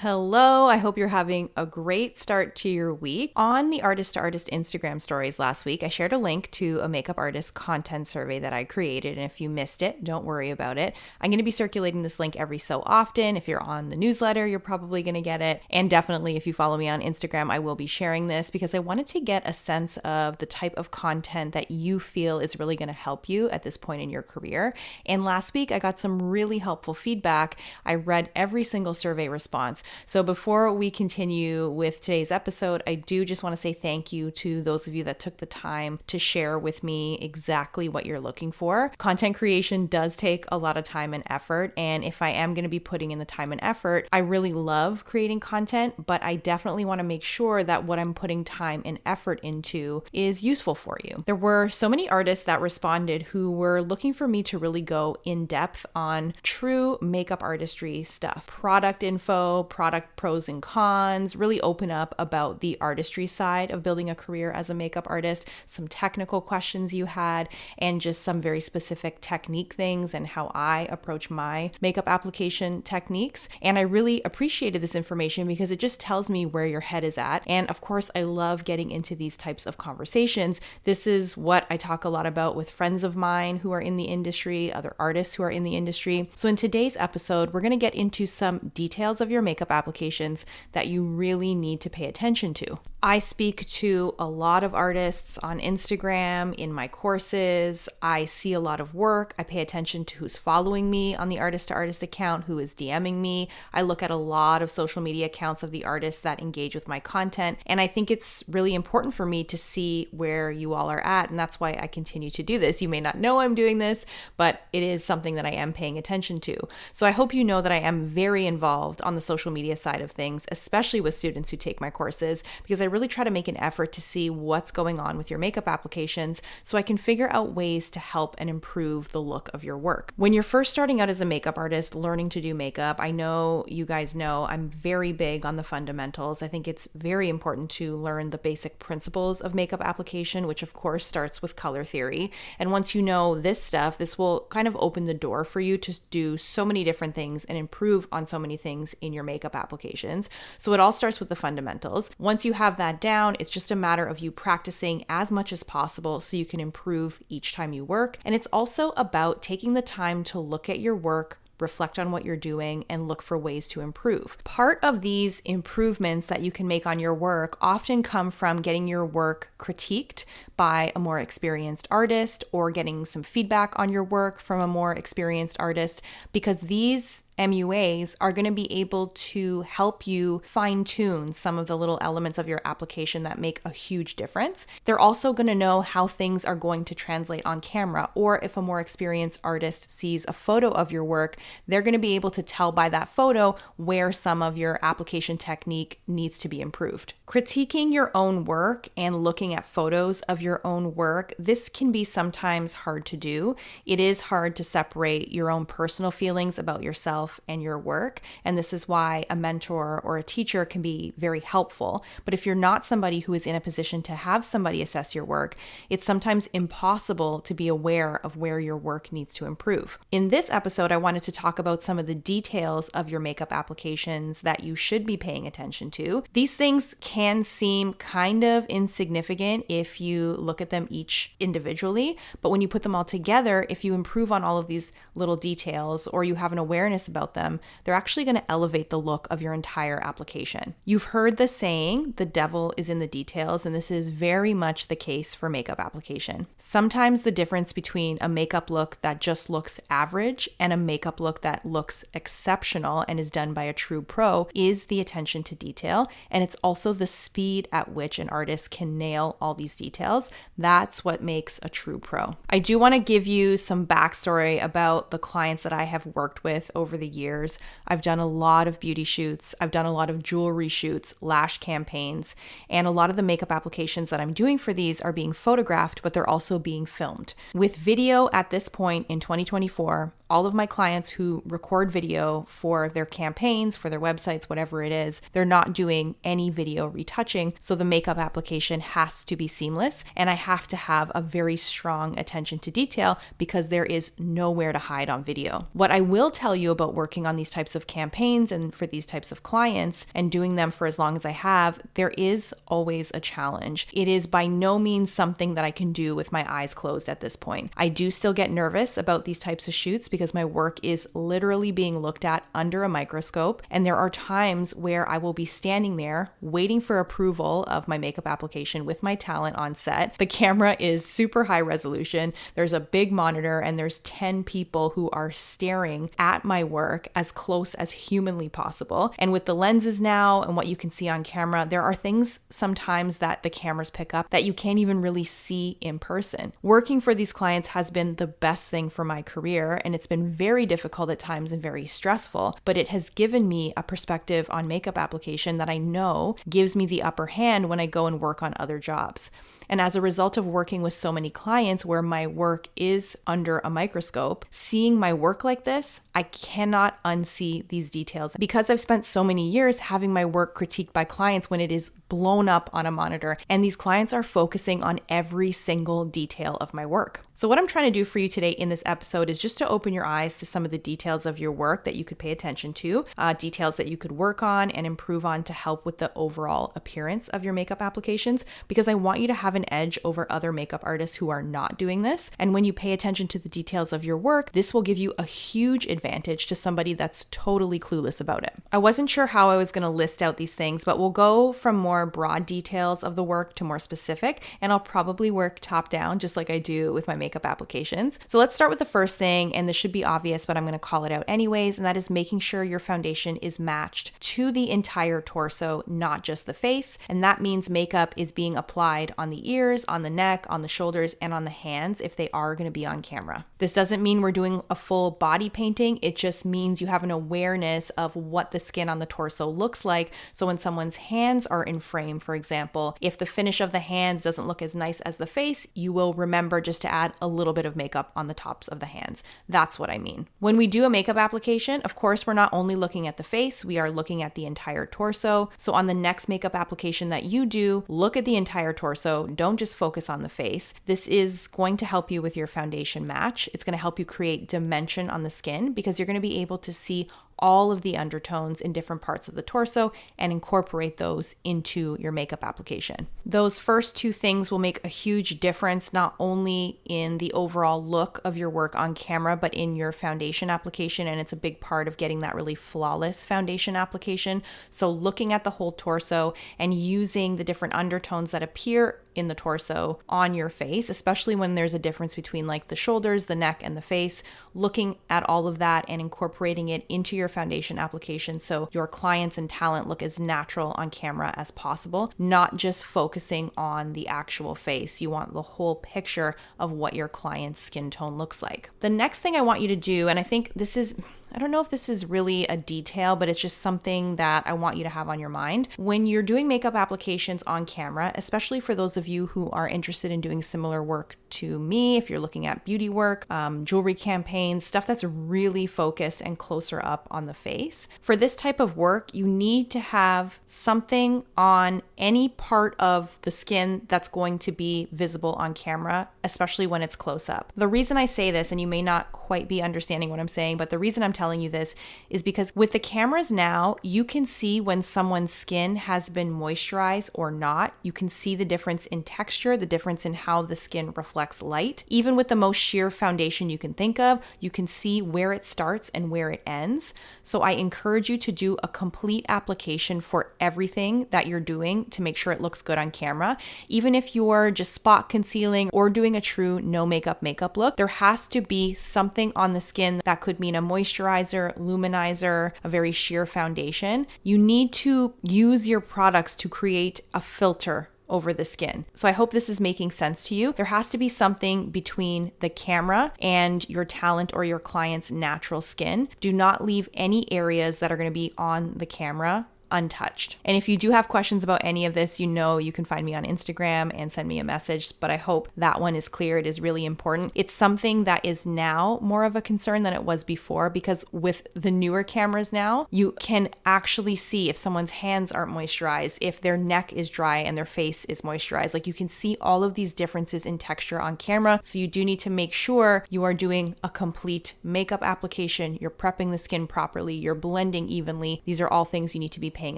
Hello, I hope you're having a great start to your week. On the Artist to Artist Instagram stories last week, I shared a link to a makeup artist content survey that I created, and if you missed it, don't worry about it. I'm going to be circulating this link every so often. If you're on the newsletter, you're probably going to get it, and definitely if you follow me on Instagram, I will be sharing this because I wanted to get a sense of the type of content that you feel is really going to help you at this point in your career. And last week, I got some really helpful feedback. I read every single survey response. So before we continue with today's episode, I do just want to say thank you to those of you that took the time to share with me exactly what you're looking for. Content creation does take a lot of time and effort, and if I am going to be putting in the time and effort, I really love creating content, but I definitely want to make sure that what I'm putting time and effort into is useful for you. There were so many artists that responded who were looking for me to really go in depth on true makeup artistry stuff, product info, product pros and cons, really open up about the artistry side of building a career as a makeup artist, some technical questions you had, and just some very specific technique things and how I approach my makeup application techniques. And I really appreciated this information because it just tells me where your head is at. And of course, I love getting into these types of conversations. This is what I talk a lot about with friends of mine who are in the industry, other artists who are in the industry. So in today's episode, we're going to get into some details of your makeup applications that you really need to pay attention to. I speak to a lot of artists on Instagram, in my courses. I see a lot of work. I pay attention to who's following me on the Artist to Artist account, who is DMing me. I look at a lot of social media accounts of the artists that engage with my content. And I think it's really important for me to see where you all are at. And that's why I continue to do this. You may not know I'm doing this, but it is something that I am paying attention to. So I hope you know that I am very involved on the social media side of things, especially with students who take my courses, because I really try to make an effort to see what's going on with your makeup applications so I can figure out ways to help and improve the look of your work. When you're first starting out as a makeup artist, learning to do makeup, I know you guys know I'm very big on the fundamentals. I think it's very important to learn the basic principles of makeup application, which of course starts with color theory. And once you know this stuff, this will kind of open the door for you to do so many different things and improve on so many things in your makeup applications. So it all starts with the fundamentals. Once you have that down, it's just a matter of you practicing as much as possible so you can improve each time you work. And it's also about taking the time to look at your work, reflect on what you're doing, and look for ways to improve. Part of these improvements that you can make on your work often come from getting your work critiqued by a more experienced artist or getting some feedback on your work from a more experienced artist, because these MUAs are going to be able to help you fine-tune some of the little elements of your application that make a huge difference. They're also going to know how things are going to translate on camera, or if a more experienced artist sees a photo of your work, they're going to be able to tell by that photo where some of your application technique needs to be improved. Critiquing your own work and looking at photos of your own work, this can be sometimes hard to do. It is hard to separate your own personal feelings about yourself and your work. And this is why a mentor or a teacher can be very helpful. But if you're not somebody who is in a position to have somebody assess your work, it's sometimes impossible to be aware of where your work needs to improve. In this episode, I wanted to talk about some of the details of your makeup applications that you should be paying attention to. These things can seem kind of insignificant if you look at them each individually, but when you put them all together, if you improve on all of these little details or you have an awareness about them, they're actually going to elevate the look of your entire application. You've heard the saying, the devil is in the details, and this is very much the case for makeup application. Sometimes the difference between a makeup look that just looks average and a makeup look that looks exceptional and is done by a true pro is the attention to detail, and it's also the speed at which an artist can nail all these details. That's what makes a true pro. I do want to give you some backstory about the clients that I have worked with over the years. I've done a lot of beauty shoots. I've done a lot of jewelry shoots, lash campaigns, and a lot of the makeup applications that I'm doing for these are being photographed, but they're also being filmed. With video at this point in 2024, all of my clients who record video for their campaigns, for their websites, whatever it is, they're not doing any video retouching, so the makeup application has to be seamless. and I have to have a very strong attention to detail because there is nowhere to hide on video. What I will tell you about working on these types of campaigns and for these types of clients and doing them for as long as I have, there is always a challenge. It is by no means something that I can do with my eyes closed at this point. I do still get nervous about these types of shoots because my work is literally being looked at under a microscope, and there are times where I will be standing there waiting for approval of my makeup application with my talent on set. The camera is super high resolution. There's a big monitor and there's 10 people who are staring at my work as close as humanly possible. And with the lenses now and what you can see on camera, there are things sometimes that the cameras pick up that you can't even really see in person. Working for these clients has been the best thing for my career, and it's been very difficult at times and very stressful, but it has given me a perspective on makeup application that I know gives me the upper hand when I go and work on other jobs. And as a result of working with so many clients where my work is under a microscope, seeing my work like this, I cannot unsee these details because I've spent so many years having my work critiqued by clients when it is blown up on a monitor, and these clients are focusing on every single detail of my work. So what I'm trying to do for you today in this episode is just to open your eyes to some of the details of your work that you could pay attention to, details that you could work on and improve on to help with the overall appearance of your makeup applications, because I want you to have an edge over other makeup artists who are not doing this. And when you pay attention to the details of your work, this will give you a huge advantage to somebody that's totally clueless about it. I wasn't sure how I was going to list out these things, but we'll go from more broad details of the work to more specific, and I'll probably work top down just like I do with my makeup applications. So let's start with the first thing, and this should be obvious, but I'm going to call it out anyways, and that is making sure your foundation is matched to the entire torso, not just the face. And that means makeup is being applied on the ears, on the neck, on the shoulders, and on the hands if they are going to be on camera. This doesn't mean we're doing a full body painting. It just means you have an awareness of what the skin on the torso looks like. So when someone's hands are in frame, for example, if the finish of the hands doesn't look as nice as the face, you will remember just to add a little bit of makeup on the tops of the hands. That's what I mean. When we do a makeup application, of course, we're not only looking at the face, we are looking at the entire torso. So on the next makeup application that you do, look at the entire torso. Don't just focus on the face. This is going to help you with your foundation match. It's going to help you create dimension on the skin because you're going to be able to see all of the undertones in different parts of the torso and incorporate those into your makeup application. Those first two things will make a huge difference, not only in the overall look of your work on camera, but in your foundation application. And it's a big part of getting that really flawless foundation application. So looking at the whole torso and using the different undertones that appear in the torso on your face, especially when there's a difference between like the shoulders, the neck, and the face, looking at all of that and incorporating it into your foundation application so your clients and talent look as natural on camera as possible, not just focusing on the actual face. You want the whole picture of what your client's skin tone looks like. The next thing I want you to do, and I think this is, I don't know if this is really a detail, but it's just something that I want you to have on your mind. When you're doing makeup applications on camera, especially for those of you who are interested in doing similar work to me, if you're looking at beauty work, jewelry campaigns, stuff that's really focused and closer up on the face. For this type of work, you need to have something on any part of the skin that's going to be visible on camera, especially when it's close up. The reason I say this, and you may not quite be understanding what I'm saying, but the reason I'm telling you this is because with the cameras now, you can see when someone's skin has been moisturized or not. You can see the difference in texture, the difference in how the skin reflects light. Even with the most sheer foundation you can think of, you can see where it starts and where it ends. So I encourage you to do a complete application for everything that you're doing to make sure it looks good on camera. Even if you're just spot concealing or doing a true no makeup look, there has to be something on the skin that could mean a moisturizer, luminizer, a very sheer foundation. You need to use your products to create a filter over the skin. So I hope this is making sense to you. There has to be something between the camera and your talent or your client's natural skin. Do not leave any areas that are going to be on the camera untouched. And if you do have questions about any of this, you can find me on Instagram and send me a message, but I hope that one is clear. It is really important. It's something that is now more of a concern than it was before, because with the newer cameras now, you can actually see if someone's hands aren't moisturized, if their neck is dry and their face is moisturized. Like, you can see all of these differences in texture on camera. So you do need to make sure you are doing a complete makeup application, you're prepping the skin properly, you're blending evenly. These are all things you need to be paying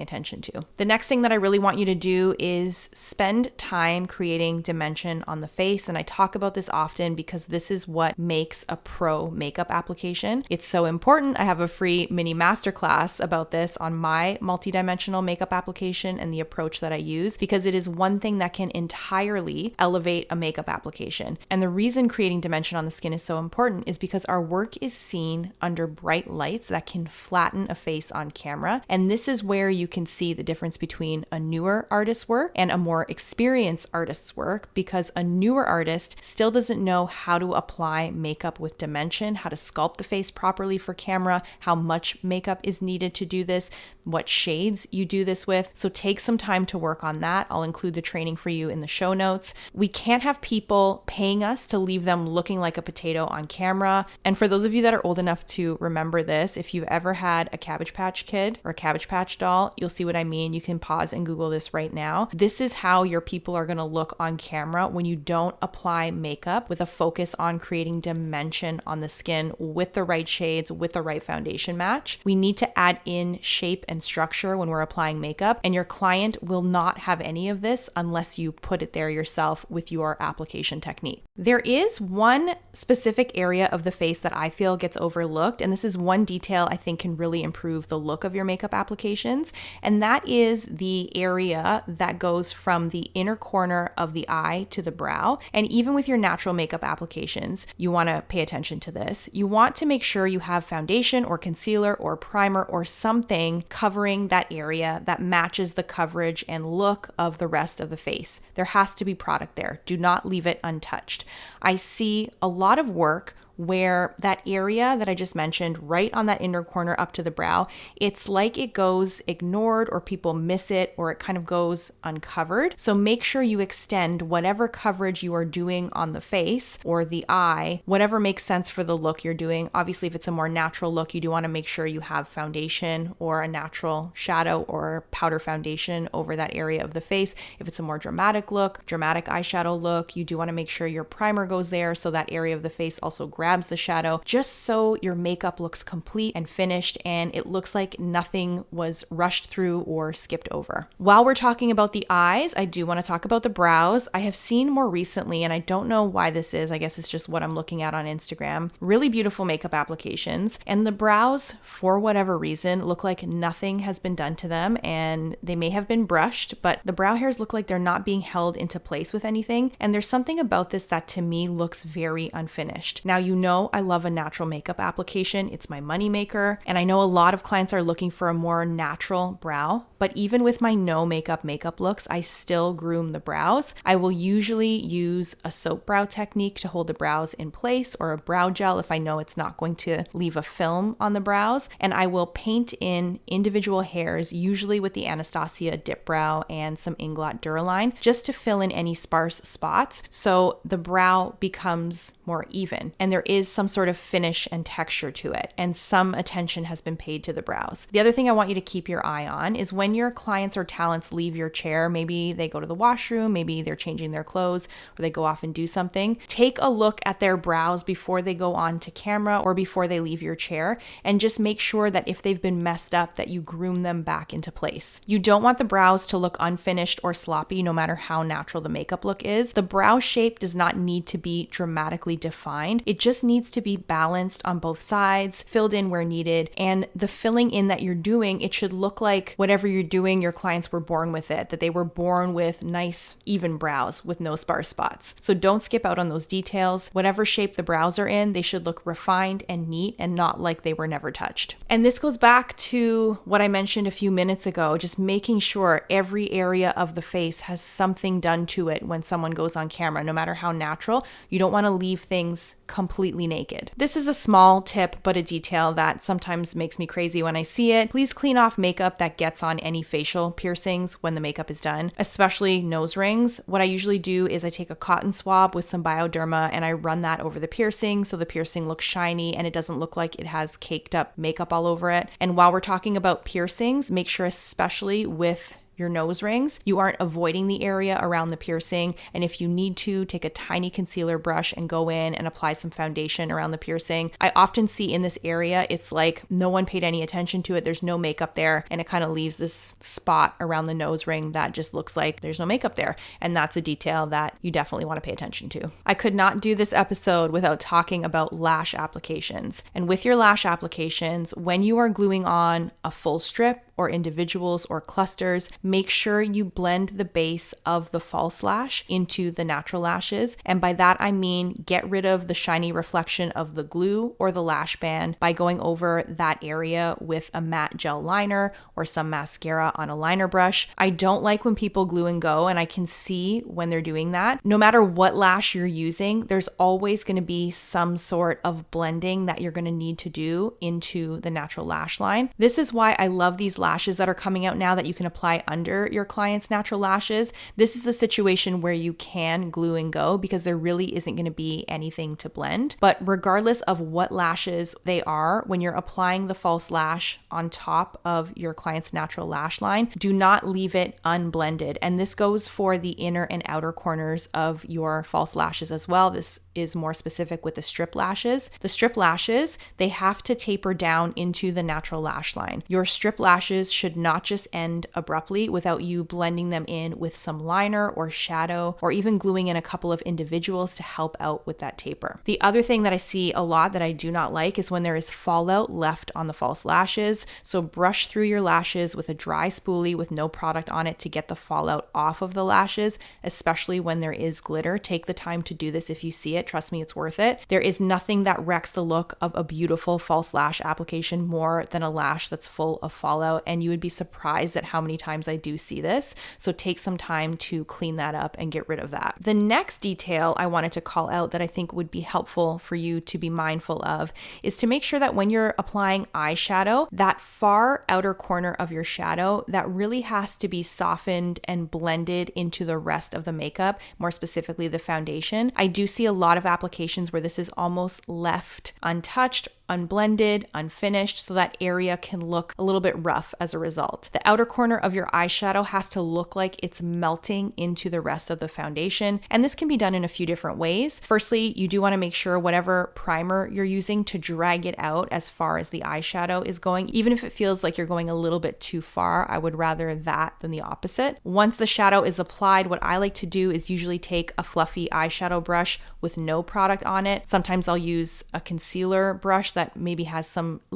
attention to. The next thing that I really want you to do is spend time creating dimension on the face. And I talk about this often because this is what makes a pro makeup application. It's so important. I have a free mini masterclass about this on my multidimensional makeup application and the approach that I use, because it is one thing that can entirely elevate a makeup application. And the reason creating dimension on the skin is so important is because our work is seen under bright lights that can flatten a face on camera. And this is where you can see the difference between a newer artist's work and a more experienced artist's work, because a newer artist still doesn't know how to apply makeup with dimension, how to sculpt the face properly for camera, how much makeup is needed to do this, what shades you do this with. So take some time to work on that. I'll include the training for you in the show notes. We can't have people paying us to leave them looking like a potato on camera. And for those of you that are old enough to remember this, if you've ever had a Cabbage Patch Kid or a Cabbage Patch doll, you'll see what I mean. You can pause and Google this right now. This is how your people are going to look on camera when you don't apply makeup with a focus on creating dimension on the skin with the right shades, with the right foundation match. We need to add in shape and structure when we're applying makeup, and your client will not have any of this unless you put it there yourself with your application technique. There is one specific area of the face that I feel gets overlooked, and this is one detail I think can really improve the look of your makeup applications, and that is the area that goes from the inner corner of the eye to the brow. And even with your natural makeup applications, you want to pay attention to this. You want to make sure you have foundation or concealer or primer or something covering that area that matches the coverage and look of the rest of the face. There has to be product there. Do not leave it untouched. I see a lot of work where that area that I just mentioned, right on that inner corner up to the brow, it's like it goes ignored or people miss it or it kind of goes uncovered. So make sure you extend whatever coverage you are doing on the face or the eye, whatever makes sense for the look you're doing. Obviously, if it's a more natural look, you do want to make sure you have foundation or a natural shadow or powder foundation over that area of the face. If it's a more dramatic look, dramatic eyeshadow look, you do want to make sure your primer goes there so that area of the face also grabs the shadow, just so your makeup looks complete and finished and it looks like nothing was rushed through or skipped over. While we're talking about the eyes, I do want to talk about the brows. I have seen more recently, and I don't know why this is, I guess it's just what I'm looking at on Instagram, really beautiful makeup applications, and the brows, for whatever reason, look like nothing has been done to them, and they may have been brushed, but the brow hairs look like they're not being held into place with anything, and there's something about this that to me looks very unfinished. Now, you know I love a natural makeup application. It's my money maker. And I know a lot of clients are looking for a more natural brow, but even with my no makeup looks, I still groom the brows. I will usually use a soap brow technique to hold the brows in place, or a brow gel if I know it's not going to leave a film on the brows. And I will paint in individual hairs, usually with the Anastasia Dip Brow and some Inglot Duraline, just to fill in any sparse spots so the brow becomes more even. And there is some sort of finish and texture to it, and some attention has been paid to the brows. The other thing I want you to keep your eye on is when your clients or talents leave your chair, maybe they go to the washroom, maybe they're changing their clothes, or they go off and do something, take a look at their brows before they go on to camera or before they leave your chair, and just make sure that if they've been messed up, that you groom them back into place. You don't want the brows to look unfinished or sloppy, no matter how natural the makeup look is. The brow shape does not need to be dramatically defined. It just needs to be balanced on both sides, filled in where needed, and the filling in that you're doing, it should look like whatever you're doing, your clients were born with it, that they were born with nice, even brows with no sparse spots. So don't skip out on those details. Whatever shape the brows are in, they should look refined and neat and not like they were never touched. And this goes back to what I mentioned a few minutes ago, just making sure every area of the face has something done to it when someone goes on camera, no matter how natural. You don't want to leave things completely naked. This is a small tip, but a detail that sometimes makes me crazy when I see it. Please clean off makeup that gets on any facial piercings when the makeup is done, especially nose rings. What I usually do is I take a cotton swab with some Bioderma and I run that over the piercing so the piercing looks shiny and it doesn't look like it has caked up makeup all over it. And while we're talking about piercings, make sure, especially with your nose rings, you aren't avoiding the area around the piercing. And if you need to, take a tiny concealer brush and go in and apply some foundation around the piercing. I often see in this area, it's like no one paid any attention to it. There's no makeup there. And it kind of leaves this spot around the nose ring that just looks like there's no makeup there. And that's a detail that you definitely want to pay attention to. I could not do this episode without talking about lash applications. And with your lash applications, when you are gluing on a full strip or individuals or clusters, make sure you blend the base of the false lash into the natural lashes. And by that, I mean get rid of the shiny reflection of the glue or the lash band by going over that area with a matte gel liner or some mascara on a liner brush. I don't like when people glue and go, and I can see when they're doing that. No matter what lash you're using, there's always going to be some sort of blending that you're going to need to do into the natural lash line. This is why I love these lashes that are coming out now that you can apply under your client's natural lashes. This is a situation where you can glue and go because there really isn't going to be anything to blend. But regardless of what lashes they are, when you're applying the false lash on top of your client's natural lash line, do not leave it unblended. And this goes for the inner and outer corners of your false lashes as well. This is more specific with the strip lashes. The strip lashes, they have to taper down into the natural lash line. Your strip lashes should not just end abruptly without you blending them in with some liner or shadow, or even gluing in a couple of individuals to help out with that taper. The other thing that I see a lot that I do not like is when there is fallout left on the false lashes. So brush through your lashes with a dry spoolie with no product on it to get the fallout off of the lashes, especially when there is glitter. Take the time to do this if you see it. Trust me, it's worth it. There is nothing that wrecks the look of a beautiful false lash application more than a lash that's full of fallout, and you would be surprised at how many times I do see this. So take some time to clean that up and get rid of that. The next detail I wanted to call out that I think would be helpful for you to be mindful of is to make sure that when you're applying eyeshadow, that far outer corner of your shadow, that really has to be softened and blended into the rest of the makeup, more specifically the foundation. I do see a lot of applications where this is almost left untouched, unblended, unfinished, so that area can look a little bit rough as a result. The outer corner of your eyeshadow has to look like it's melting into the rest of the foundation, and this can be done in a few different ways. Firstly, you do want to make sure whatever primer you're using to drag it out as far as the eyeshadow is going. Even if it feels like you're going a little bit too far, I would rather that than the opposite. Once the shadow is applied, what I like to do is usually take a fluffy eyeshadow brush with no product on it. Sometimes I'll use a concealer brush that maybe has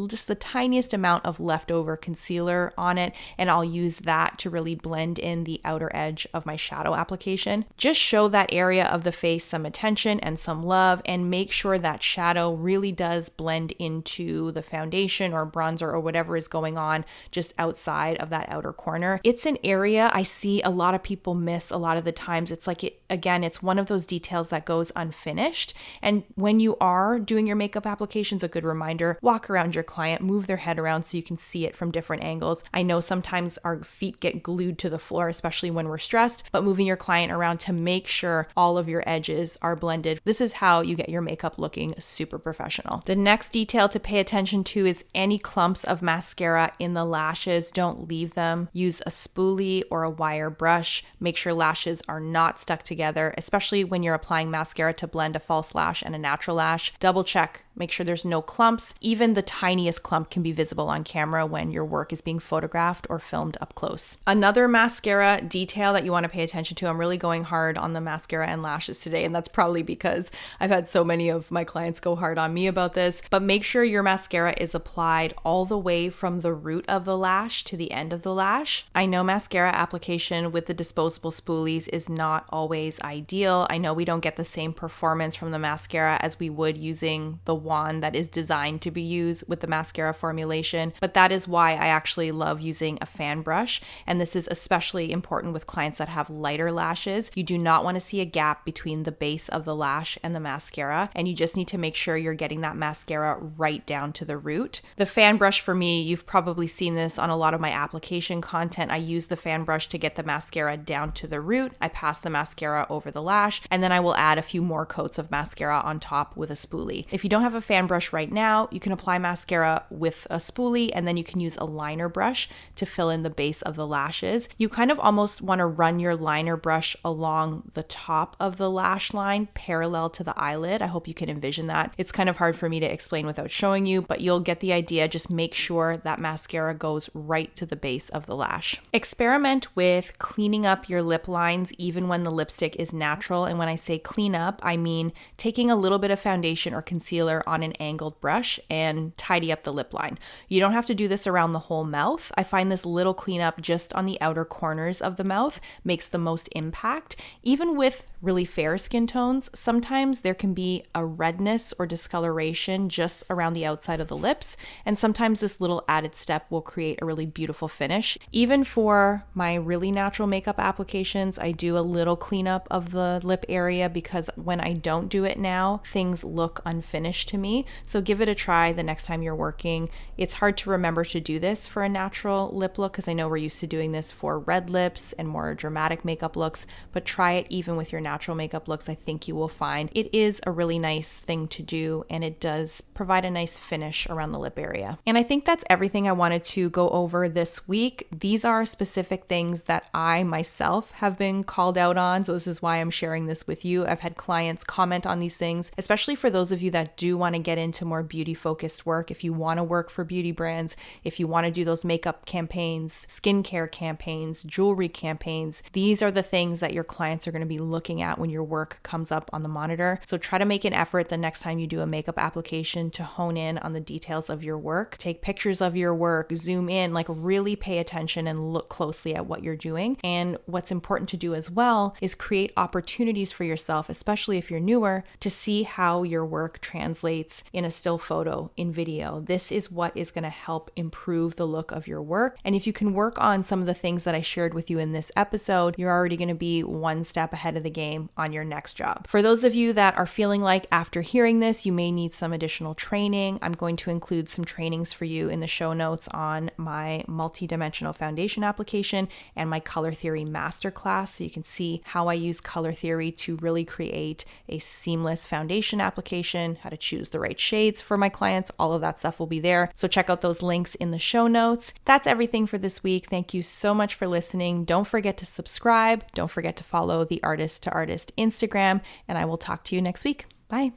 just the tiniest amount of leftover concealer on it, and I'll use that to really blend in the outer edge of my shadow application. Just show that area of the face some attention and some love, and make sure that shadow really does blend into the foundation or bronzer or whatever is going on just outside of that outer corner. It's an area I see a lot of people miss a lot of the times. It's like, it's one of those details that goes unfinished. And when you are doing your makeup applications, a good reminder, walk around your client, move their head around so you can see it from different angles. I know sometimes our feet get glued to the floor, especially when we're stressed, but moving your client around to make sure all of your edges are blended. This is how you get your makeup looking super professional. The next detail to pay attention to is any clumps of mascara in the lashes. Don't leave them. Use a spoolie or a wire brush. Make sure lashes are not stuck together, especially when you're applying mascara to blend a false lash and a natural lash. Double check. Make sure there's no clumps. Even the tiniest clump can be visible on camera when your work is being photographed or filmed up close. Another mascara detail that you want to pay attention to, I'm really going hard on the mascara and lashes today, and that's probably because I've had so many of my clients go hard on me about this, but make sure your mascara is applied all the way from the root of the lash to the end of the lash. I know mascara application with the disposable spoolies is not always ideal. I know we don't get the same performance from the mascara as we would using the wand that is designed to be used with the mascara formulation, but that is why I actually actually love using a fan brush, and this is especially important with clients that have lighter lashes. You do not want to see a gap between the base of the lash and the mascara, and you just need to make sure you're getting that mascara right down to the root. The fan brush for me, you've probably seen this on a lot of my application content. I use the fan brush to get the mascara down to the root. I pass the mascara over the lash, and then I will add a few more coats of mascara on top with a spoolie. If you don't have a fan brush right now, you can apply mascara with a spoolie, and then you can use a liner brush to fill in the base of the lashes. You kind of almost want to run your liner brush along the top of the lash line parallel to the eyelid. I hope you can envision that. It's kind of hard for me to explain without showing you, but you'll get the idea. Just make sure that mascara goes right to the base of the lash. Experiment with cleaning up your lip lines even when the lipstick is natural. And when I say clean up, I mean taking a little bit of foundation or concealer on an angled brush and tidy up the lip line. You don't have to do this around the whole mouth. I find this little cleanup just on the outer corners of the mouth makes the most impact. Even with really fair skin tones, sometimes there can be a redness or discoloration just around the outside of the lips, and sometimes this little added step will create a really beautiful finish. Even for my really natural makeup applications, I do a little cleanup of the lip area because when I don't do it now, things look unfinished to me. So give it a try the next time you're working. It's hard to remember to do this for a natural lip look because I know we're used to doing this for red lips and more dramatic makeup looks, but try it even with your natural makeup looks. I think you will find it is a really nice thing to do, and it does provide a nice finish around the lip area. And I think that's everything I wanted to go over this week. These are specific things that I myself have been called out on, so this is why I'm sharing this with you. I've had clients comment on these things, especially for those of you that do want to get into more beauty focused work. If you want to work for beauty brands, if you want to do those makeup campaigns, skincare campaigns, jewelry campaigns, these are the things that your clients are going to be looking at when your work comes up on the monitor. So try to make an effort the next time you do a makeup application to hone in on the details of your work. Take pictures of your work, zoom in, like really pay attention and look closely at what you're doing. And what's important to do as well is create opportunities for yourself, especially if you're newer, to see how your work translates in a still photo, in video. This is what is going to help improve the look of your work. And if you can work on some of the things that I shared with you in this episode, you're already going to be one step ahead of the game on your next job. For those of you that are feeling like after hearing this, you may need some additional training, I'm going to include some trainings for you in the show notes on my multi-dimensional foundation application and my Colour Theory Masterclass, so you can see how I use Colour Theory to really create a seamless foundation application, how to choose the right shades for my clients. All of that stuff will be there. So check out those links in the show notes. That's everything for this week. Thank you so much for listening. Don't forget to subscribe. Don't forget to follow the Artist to Artist Instagram, and I will talk to you next week. Bye.